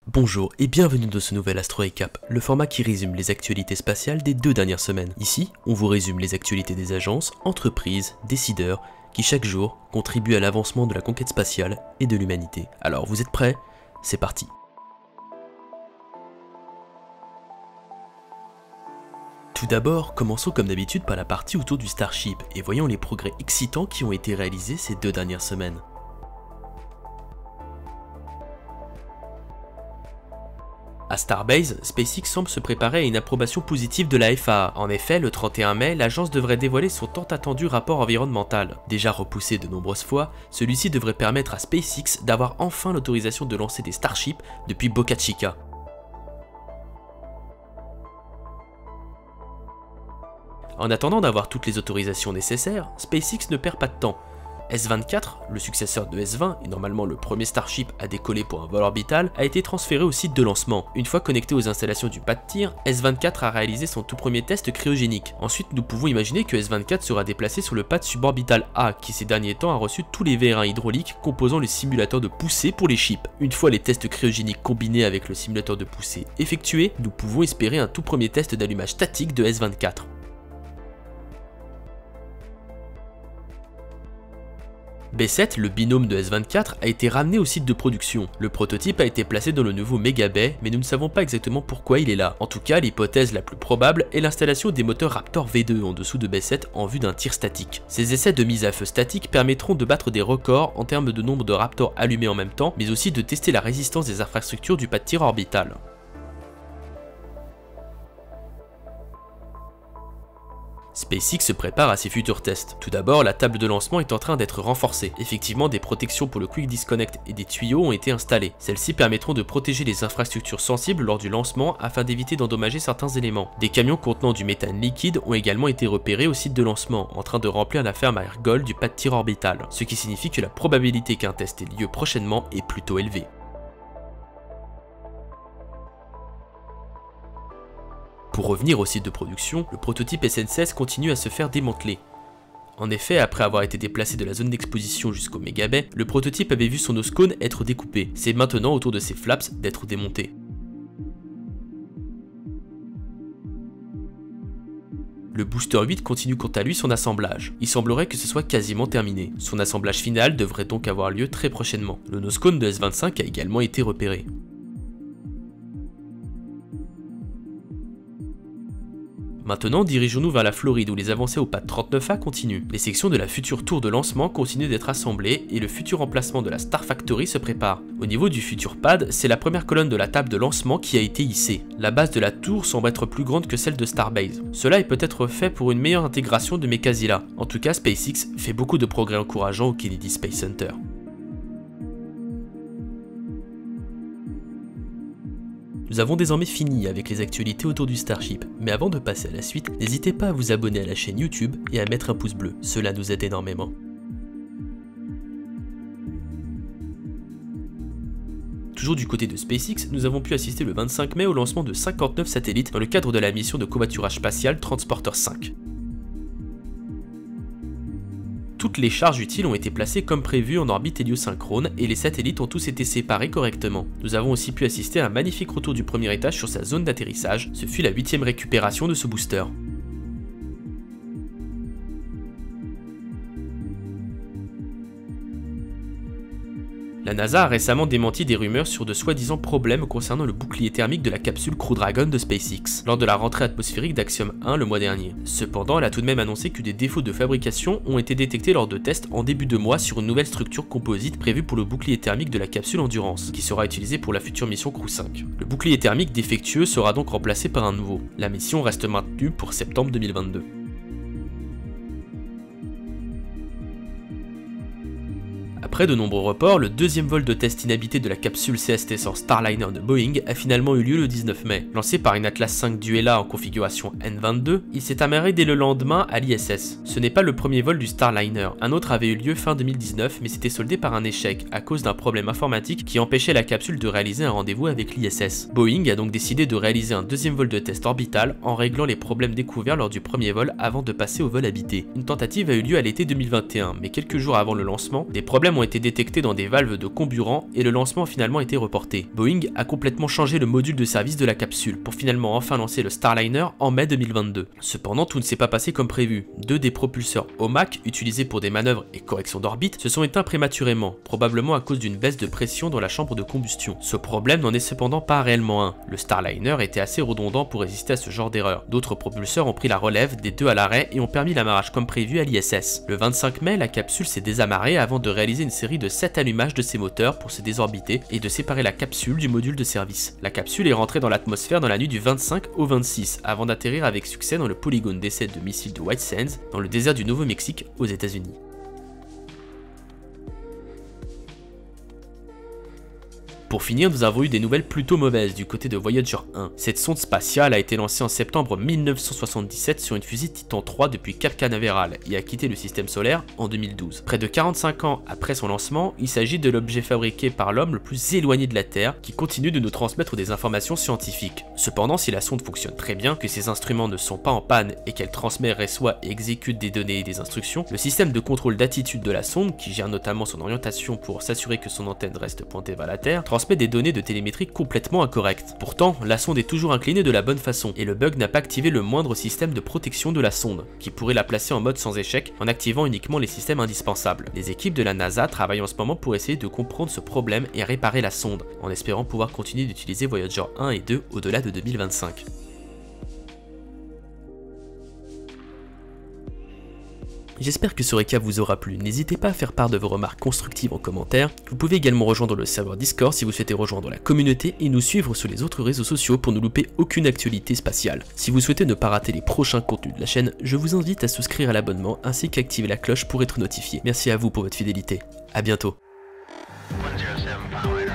Bonjour et bienvenue dans ce nouvel Astro Recap, le format qui résume les actualités spatiales des 2 dernières semaines. Ici, on vous résume les actualités des agences, entreprises, décideurs, qui chaque jour contribuent à l'avancement de la conquête spatiale et de l'humanité. Alors vous êtes prêts? C'est parti. Tout d'abord, commençons comme d'habitude par la partie autour du Starship et voyons les progrès excitants qui ont été réalisés ces 2 dernières semaines. À Starbase, SpaceX semble se préparer à une approbation positive de la FAA. En effet, le 31 mai, l'agence devrait dévoiler son tant attendu rapport environnemental. Déjà repoussé de nombreuses fois, celui-ci devrait permettre à SpaceX d'avoir enfin l'autorisation de lancer des Starships depuis Boca Chica. En attendant d'avoir toutes les autorisations nécessaires, SpaceX ne perd pas de temps. S-24, le successeur de S-20 et normalement le premier Starship à décoller pour un vol orbital, a été transféré au site de lancement. Une fois connecté aux installations du pas de tir, S-24 a réalisé son tout premier test cryogénique. Ensuite, nous pouvons imaginer que S-24 sera déplacé sur le pad suborbital A, qui ces derniers temps a reçu tous les vérins hydrauliques composant le simulateur de poussée pour les chips. Une fois les tests cryogéniques combinés avec le simulateur de poussée effectués, nous pouvons espérer un tout premier test d'allumage statique de S-24. B7, le binôme de S-24, a été ramené au site de production. Le prototype a été placé dans le nouveau Mega Bay, mais nous ne savons pas exactement pourquoi il est là. En tout cas, l'hypothèse la plus probable est l'installation des moteurs Raptor V2 en dessous de B7 en vue d'un tir statique. Ces essais de mise à feu statique permettront de battre des records en termes de nombre de Raptors allumés en même temps, mais aussi de tester la résistance des infrastructures du pas de tir orbital. SpaceX se prépare à ses futurs tests. Tout d'abord, la table de lancement est en train d'être renforcée. Effectivement, des protections pour le Quick Disconnect et des tuyaux ont été installés. Celles-ci permettront de protéger les infrastructures sensibles lors du lancement afin d'éviter d'endommager certains éléments. Des camions contenant du méthane liquide ont également été repérés au site de lancement, en train de remplir la ferme à ergol du pas de tir orbital, ce qui signifie que la probabilité qu'un test ait lieu prochainement est plutôt élevée. Pour revenir au site de production, le prototype SN16 continue à se faire démanteler. En effet, après avoir été déplacé de la zone d'exposition jusqu'au Mega Bay, le prototype avait vu son nose cone être découpé. C'est maintenant au tour de ses flaps d'être démontés. Le Booster 8 continue quant à lui son assemblage. Il semblerait que ce soit quasiment terminé. Son assemblage final devrait donc avoir lieu très prochainement. Le nose cone de S25 a également été repéré. Maintenant, dirigeons-nous vers la Floride où les avancées au pad 39A continuent. Les sections de la future tour de lancement continuent d'être assemblées et le futur emplacement de la Star Factory se prépare. Au niveau du futur pad, c'est la première colonne de la table de lancement qui a été hissée. La base de la tour semble être plus grande que celle de Starbase. Cela est peut-être fait pour une meilleure intégration de Mekazila. En tout cas, SpaceX fait beaucoup de progrès encourageants au Kennedy Space Center. Nous avons désormais fini avec les actualités autour du Starship, mais avant de passer à la suite, n'hésitez pas à vous abonner à la chaîne YouTube et à mettre un pouce bleu, cela nous aide énormément. Toujours du côté de SpaceX, nous avons pu assister le 25 mai au lancement de 59 satellites dans le cadre de la mission de covoiturage spatial Transporter 5. Toutes les charges utiles ont été placées comme prévu en orbite héliosynchrone et les satellites ont tous été séparés correctement. Nous avons aussi pu assister à un magnifique retour du premier étage sur sa zone d'atterrissage, ce fut la 8e récupération de ce booster. La NASA a récemment démenti des rumeurs sur de soi-disant problèmes concernant le bouclier thermique de la capsule Crew Dragon de SpaceX, lors de la rentrée atmosphérique d'Axiom 1 le mois dernier. Cependant, elle a tout de même annoncé que des défauts de fabrication ont été détectés lors de tests en début de mois sur une nouvelle structure composite prévue pour le bouclier thermique de la capsule Endurance, qui sera utilisée pour la future mission Crew 5. Le bouclier thermique défectueux sera donc remplacé par un nouveau. La mission reste maintenue pour septembre 2022. Après de nombreux reports, le deuxième vol de test inhabité de la capsule CST-100 Starliner de Boeing a finalement eu lieu le 19 mai. Lancé par une Atlas V Duella en configuration N22, il s'est amarré dès le lendemain à l'ISS. Ce n'est pas le premier vol du Starliner, un autre avait eu lieu fin 2019 mais s'était soldé par un échec à cause d'un problème informatique qui empêchait la capsule de réaliser un rendez-vous avec l'ISS. Boeing a donc décidé de réaliser un deuxième vol de test orbital en réglant les problèmes découverts lors du premier vol avant de passer au vol habité. Une tentative a eu lieu à l'été 2021, mais quelques jours avant le lancement, des problèmes ont été détectés dans des valves de comburant et le lancement a finalement été reporté. Boeing a complètement changé le module de service de la capsule pour finalement enfin lancer le Starliner en mai 2022. Cependant, tout ne s'est pas passé comme prévu. Deux des propulseurs OMAC utilisés pour des manœuvres et corrections d'orbite se sont éteints prématurément, probablement à cause d'une baisse de pression dans la chambre de combustion. Ce problème n'en est cependant pas réellement un. Le Starliner était assez redondant pour résister à ce genre d'erreur. D'autres propulseurs ont pris la relève des deux à l'arrêt et ont permis l'amarrage comme prévu à l'ISS. Le 25 mai, la capsule s'est désamarrée avant de réaliser une série de 7 allumages de ses moteurs pour se désorbiter et de séparer la capsule du module de service. La capsule est rentrée dans l'atmosphère dans la nuit du 25 au 26 avant d'atterrir avec succès dans le polygone d'essai de missiles de White Sands dans le désert du Nouveau-Mexique aux États-Unis. Pour finir, nous avons eu des nouvelles plutôt mauvaises du côté de Voyager 1. Cette sonde spatiale a été lancée en septembre 1977 sur une fusée Titan III depuis Cap Canaveral et a quitté le système solaire en 2012. Près de 45 ans après son lancement, il s'agit de l'objet fabriqué par l'homme le plus éloigné de la Terre qui continue de nous transmettre des informations scientifiques. Cependant, si la sonde fonctionne très bien, que ses instruments ne sont pas en panne et qu'elle transmet, reçoit et exécute des données et des instructions, le système de contrôle d'attitude de la sonde, qui gère notamment son orientation pour s'assurer que son antenne reste pointée vers la Terre, transmet des données de télémétrie complètement incorrectes. Pourtant, la sonde est toujours inclinée de la bonne façon, et le bug n'a pas activé le moindre système de protection de la sonde, qui pourrait la placer en mode sans échec en activant uniquement les systèmes indispensables. Les équipes de la NASA travaillent en ce moment pour essayer de comprendre ce problème et réparer la sonde, en espérant pouvoir continuer d'utiliser Voyager 1 et 2 au-delà de 2025. J'espère que ce récap vous aura plu, n'hésitez pas à faire part de vos remarques constructives en commentaire. Vous pouvez également rejoindre le serveur Discord si vous souhaitez rejoindre la communauté et nous suivre sur les autres réseaux sociaux pour ne louper aucune actualité spatiale. Si vous souhaitez ne pas rater les prochains contenus de la chaîne, je vous invite à souscrire à l'abonnement ainsi qu'activer la cloche pour être notifié. Merci à vous pour votre fidélité, à bientôt. 107 Power,